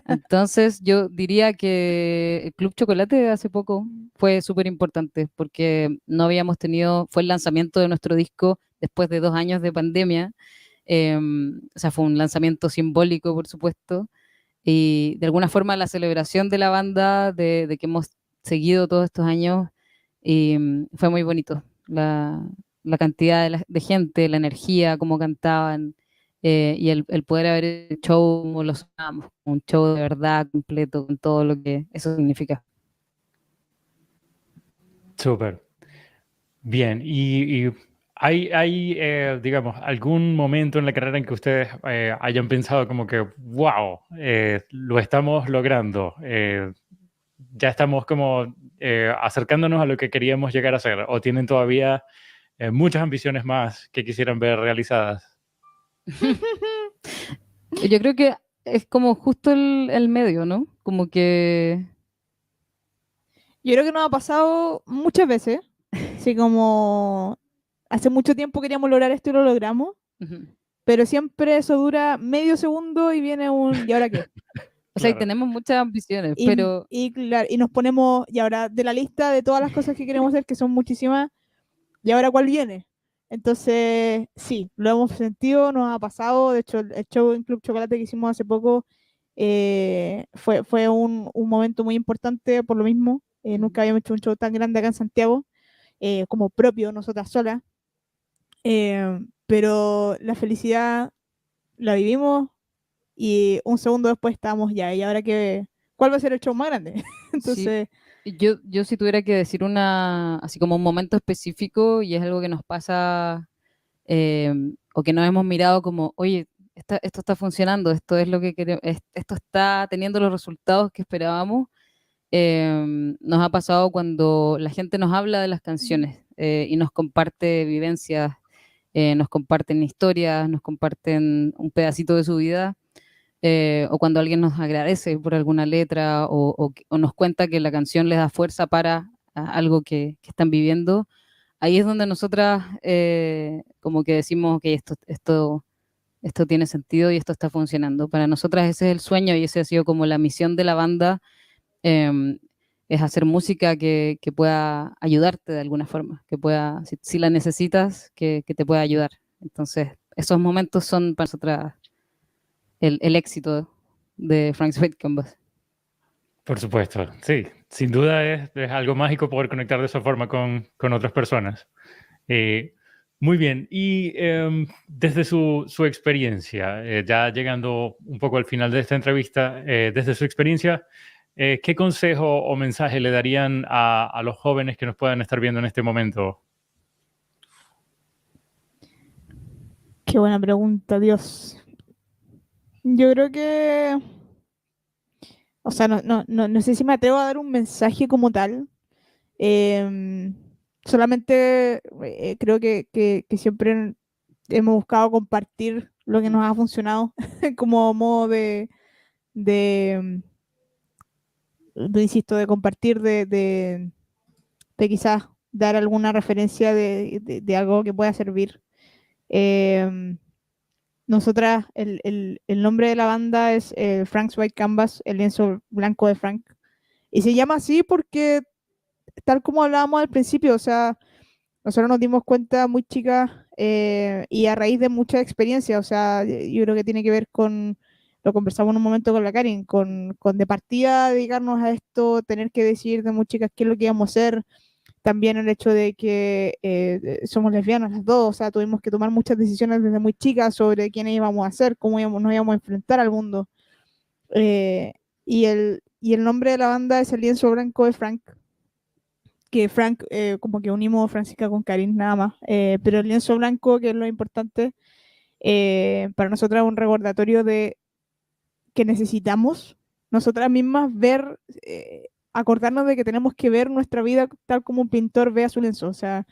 Entonces yo diría que el Club Chocolate hace poco fue súper importante porque no habíamos tenido, fue el lanzamiento de nuestro disco después de 2 años de pandemia. O sea, fue un lanzamiento simbólico, por supuesto, y de alguna forma la celebración de la banda, de que hemos seguido todos estos años, y fue muy bonito. La cantidad de gente, la energía, cómo cantaban, y el poder haber hecho el show como lo sonábamos, un show de verdad completo, con todo lo que eso significa. Súper. Bien. Y hay digamos, algún momento en la carrera en que ustedes hayan pensado como que, wow, lo estamos logrando. Ya estamos como acercándonos a lo que queríamos llegar a ser, o tienen todavía muchas ambiciones más que quisieran ver realizadas. Yo creo que es como justo el medio, ¿no? Como que... Yo creo que nos ha pasado muchas veces. Así como hace mucho tiempo queríamos lograr esto y lo logramos, Ujú. pero siempre eso dura medio segundo y viene un ¿y ahora qué? O sea, y Claro. tenemos muchas ambiciones, Y, pero claro, y nos ponemos, y ahora de la lista de todas las cosas que queremos hacer, que son muchísimas, ¿y ahora cuál viene? Entonces, sí, lo hemos sentido, nos ha pasado. De hecho, el show en Club Chocolate que hicimos hace poco fue un momento muy importante por lo mismo. Nunca habíamos hecho un show tan grande acá en Santiago, como propio, nosotras solas. Pero la felicidad la vivimos y un segundo después estábamos ya, y ahora que, ¿cuál va a ser el show más grande? sí, Entonces, yo si tuviera que decir así como un momento específico, y es algo que nos pasa, o que nos hemos mirado como, oye, esto está funcionando, esto es lo que queremos, esto está teniendo los resultados que esperábamos. Nos ha pasado cuando la gente nos habla de las canciones, y nos comparte vivencias, nos comparten historias, nos comparten un pedacito de su vida, o cuando alguien nos agradece por alguna letra, o nos cuenta que la canción les da fuerza para algo que están viviendo. Ahí es donde nosotras, como que decimos que esto tiene sentido y esto está funcionando. Para nosotras ese es el sueño, y ese ha sido como la misión de la banda, eh, es hacer música que pueda ayudarte de alguna forma, que pueda, si la necesitas, que te pueda ayudar. Entonces, esos momentos son para nosotras el éxito de Frank's White Canvas. Por supuesto, sí. Sin duda es algo mágico poder conectar de esa forma con otras personas. Eh, Muy bien. Y desde su experiencia, ya llegando un poco al final de esta entrevista, desde su experiencia, ¿qué consejo o mensaje le darían a los jóvenes que nos puedan estar viendo en este momento? qué buena pregunta, Dios. Yo creo que, o sea, no sé si me atrevo a dar un mensaje como tal. Em, Solamente creo que siempre hemos buscado compartir lo que nos ha funcionado como modo de, insisto, de compartir, de quizás dar alguna referencia de algo que pueda servir. Em, Nosotras, el nombre de la banda es Frank's White Canvas, el lienzo blanco de Frank. Y se llama así porque, tal como hablábamos al principio, o sea, nosotros nos dimos cuenta muy chicas, y a raíz de mucha experiencia, o sea, yo creo que tiene que ver con, lo conversamos en un momento con la Karin, con de partida dedicarnos a esto, tener que decidir de muy chicas qué es lo que íbamos a hacer. También el hecho de que somos lesbianas las dos, o sea, tuvimos que tomar muchas decisiones desde muy chicas sobre quiénes íbamos a ser, cómo nos íbamos a enfrentar al mundo. Eh, y el nombre de la banda es el lienzo blanco de Frank, que Frank, como que unimos Francisca con Karin nada más, pero el lienzo blanco, que es lo importante, para nosotros es un recordatorio de que necesitamos nosotras mismas ver, acordarnos de que tenemos que ver nuestra vida tal como un pintor ve a su lienzo, o sea,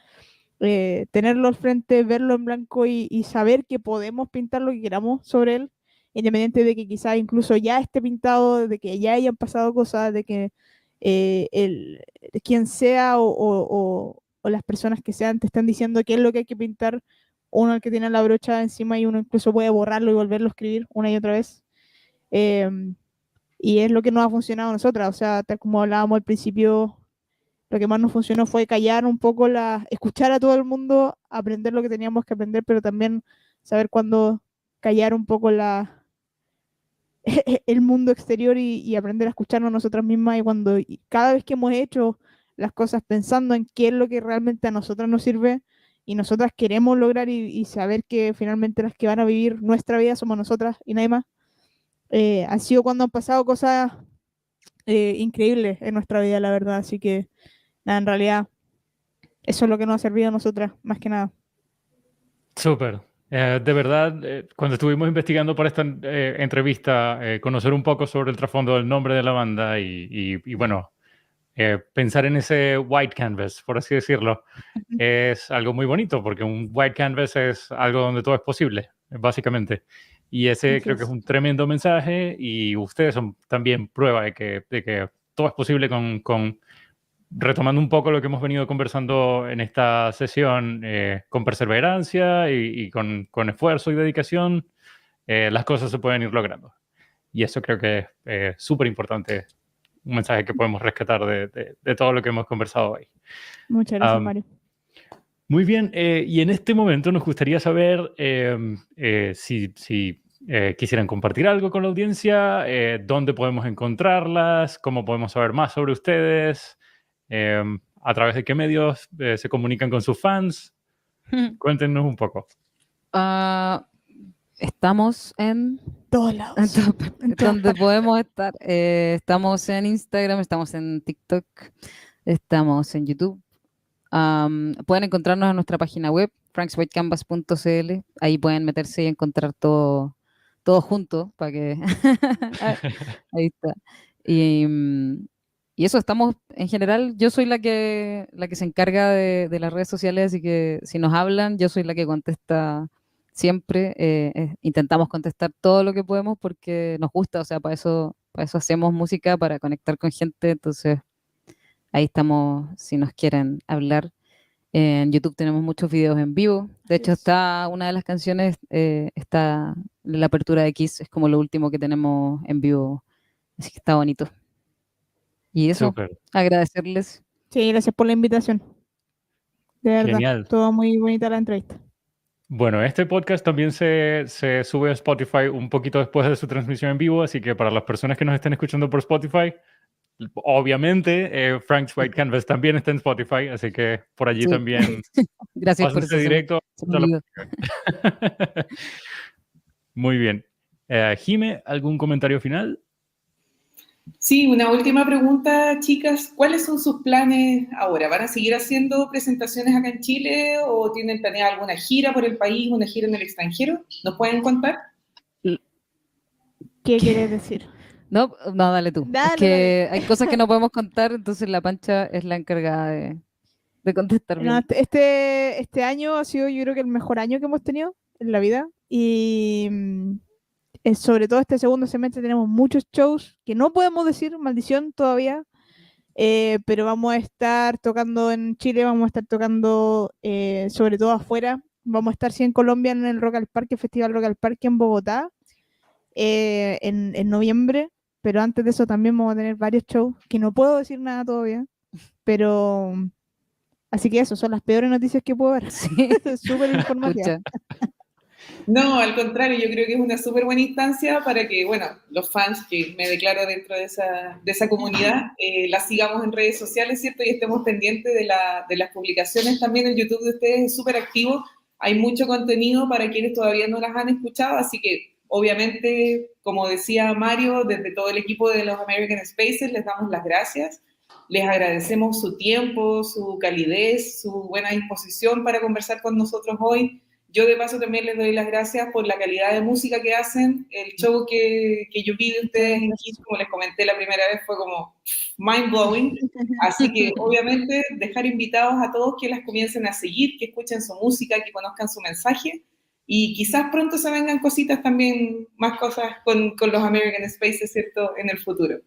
tenerlo al frente, verlo en blanco y saber que podemos pintar lo que queramos sobre él, independiente de que quizás incluso ya esté pintado, de que ya hayan pasado cosas, de que quien sea o las personas que sean te están diciendo qué es lo que hay que pintar, uno el que tiene la brocha encima y uno incluso puede borrarlo y volverlo a escribir una y otra vez. Eh, y es lo que nos ha funcionado a nosotras, o sea, tal como hablábamos al principio, lo que más nos funcionó fue callar un poco, escuchar a todo el mundo, aprender lo que teníamos que aprender, pero también saber cuándo callar un poco el mundo exterior y aprender a escucharnos nosotras mismas, y cada vez que hemos hecho las cosas pensando en qué es lo que realmente a nosotras nos sirve y nosotras queremos lograr, y saber que finalmente las que van a vivir nuestra vida somos nosotras y nadie más, han sido cuando han pasado cosas increíbles en nuestra vida, la verdad. Así que nada, en realidad eso es lo que nos ha servido a nosotras, más que nada. Súper. De verdad, cuando estuvimos investigando para esta entrevista, conocer un poco sobre el trasfondo del nombre de la banda y bueno, pensar en ese white canvas, por así decirlo, es algo muy bonito, porque un white canvas es algo donde todo es posible, básicamente. Y ese Así creo que es es. un tremendo mensaje y ustedes son también prueba de que todo es posible con retomando un poco lo que hemos venido conversando en esta sesión, con perseverancia y con esfuerzo y dedicación, las cosas se pueden ir logrando. Y eso creo que es súper importante, un mensaje que podemos rescatar de todo lo que hemos conversado hoy. Muchas gracias, Mario. Muy bien, y en este momento nos gustaría saber si quisieran compartir algo con la audiencia, dónde podemos encontrarlas, cómo podemos saber más sobre ustedes, a través de qué medios se comunican con sus fans. Cuéntenos un poco. Estamos en Todos lados. en todas partes, En todas donde partes. podemos estar. Estamos en Instagram, estamos en TikTok, estamos en YouTube. Pueden encontrarnos en nuestra página web, frankswhitecanvas.cl. Ahí pueden meterse y encontrar todo junto para que ahí está. Y eso, estamos en general, yo soy la que se encarga de las redes sociales, así que si nos hablan, yo soy la que contesta siempre. Intentamos contestar todo lo que podemos porque nos gusta, o sea, para eso hacemos música, para conectar con gente, entonces ahí estamos si nos quieren hablar. En YouTube tenemos muchos videos en vivo. De hecho, Yes. está una de las canciones, está la apertura de Kiss, es como lo último que tenemos en vivo. Así que está bonito. Y eso, Súper. agradecerles. Sí, gracias por la invitación. De verdad, Genial. todo muy bonita la entrevista. Bueno, este podcast también se sube a Spotify un poquito después de su transmisión en vivo, así que para las personas que nos estén escuchando por Spotify, obviamente Frank's White Canvas también está en Spotify, así que por allí Sí. también Gracias por pásense eso. directo. Se me olvidó. Muy bien. Jime, ¿algún comentario final? Sí, una última pregunta, chicas. ¿Cuáles son sus planes ahora? ¿Van a seguir haciendo presentaciones acá en Chile o tienen planeada alguna gira por el país, una gira en el extranjero? ¿Nos pueden contar? ¿Qué quieres decir? No, dale tú. Dale, es que hay cosas que no podemos contar, entonces la Pancha es la encargada de contestar No, bien. este año ha sido, yo creo que el mejor año que hemos tenido en la vida. Y sobre todo este segundo semestre tenemos muchos shows que no podemos decir, maldición todavía. Pero vamos a estar tocando en Chile, vamos a estar tocando sobre todo afuera. Vamos a estar sí en Colombia en el Rock al Parque, Festival Rock al Parque en Bogotá, en noviembre. Pero antes de eso también vamos a tener varios shows que no puedo decir nada todavía. Pero así que eso, son las peores noticias que puedo dar. Sí. Súper informativa. Pucha. No, al contrario, yo creo que es una súper buena instancia para que, bueno, los fans, que me declaro dentro de esa comunidad, la sigamos en redes sociales, ¿cierto? Y estemos pendientes de las publicaciones. También el YouTube de ustedes es súper activo. Hay mucho contenido para quienes todavía no las han escuchado, así que, obviamente, como decía Mario, desde todo el equipo de los American Spaces les damos las gracias. Les agradecemos su tiempo, su calidez, su buena disposición para conversar con nosotros hoy. Yo de paso también les doy las gracias por la calidad de música que hacen. El show que yo vi de ustedes en Kiss, como les comenté la primera vez, fue como mind blowing. Así que obviamente dejar invitados a todos que las comiencen a seguir, que escuchen su música, que conozcan su mensaje. Y quizás pronto se vengan cositas también, más cosas con los American Spaces, ¿cierto? En el futuro.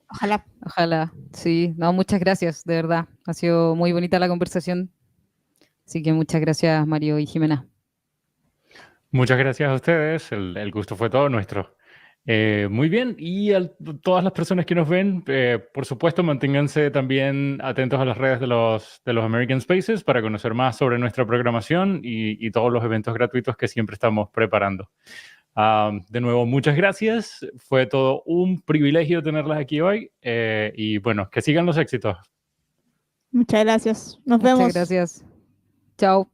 Ojalá. Ojalá, sí. No, muchas gracias, de verdad. Ha sido muy bonita la conversación. Así que muchas gracias, Mario y Jimena. Muchas gracias a ustedes, el gusto fue todo nuestro. Muy bien, y a todas las personas que nos ven, por supuesto, manténganse también atentos a las redes de los American Spaces para conocer más sobre nuestra programación y todos los eventos gratuitos que siempre estamos preparando. De nuevo, muchas gracias. Fue todo un privilegio tenerlas aquí hoy y bueno, que sigan los éxitos. Muchas gracias. Nos vemos. Muchas gracias. Chao.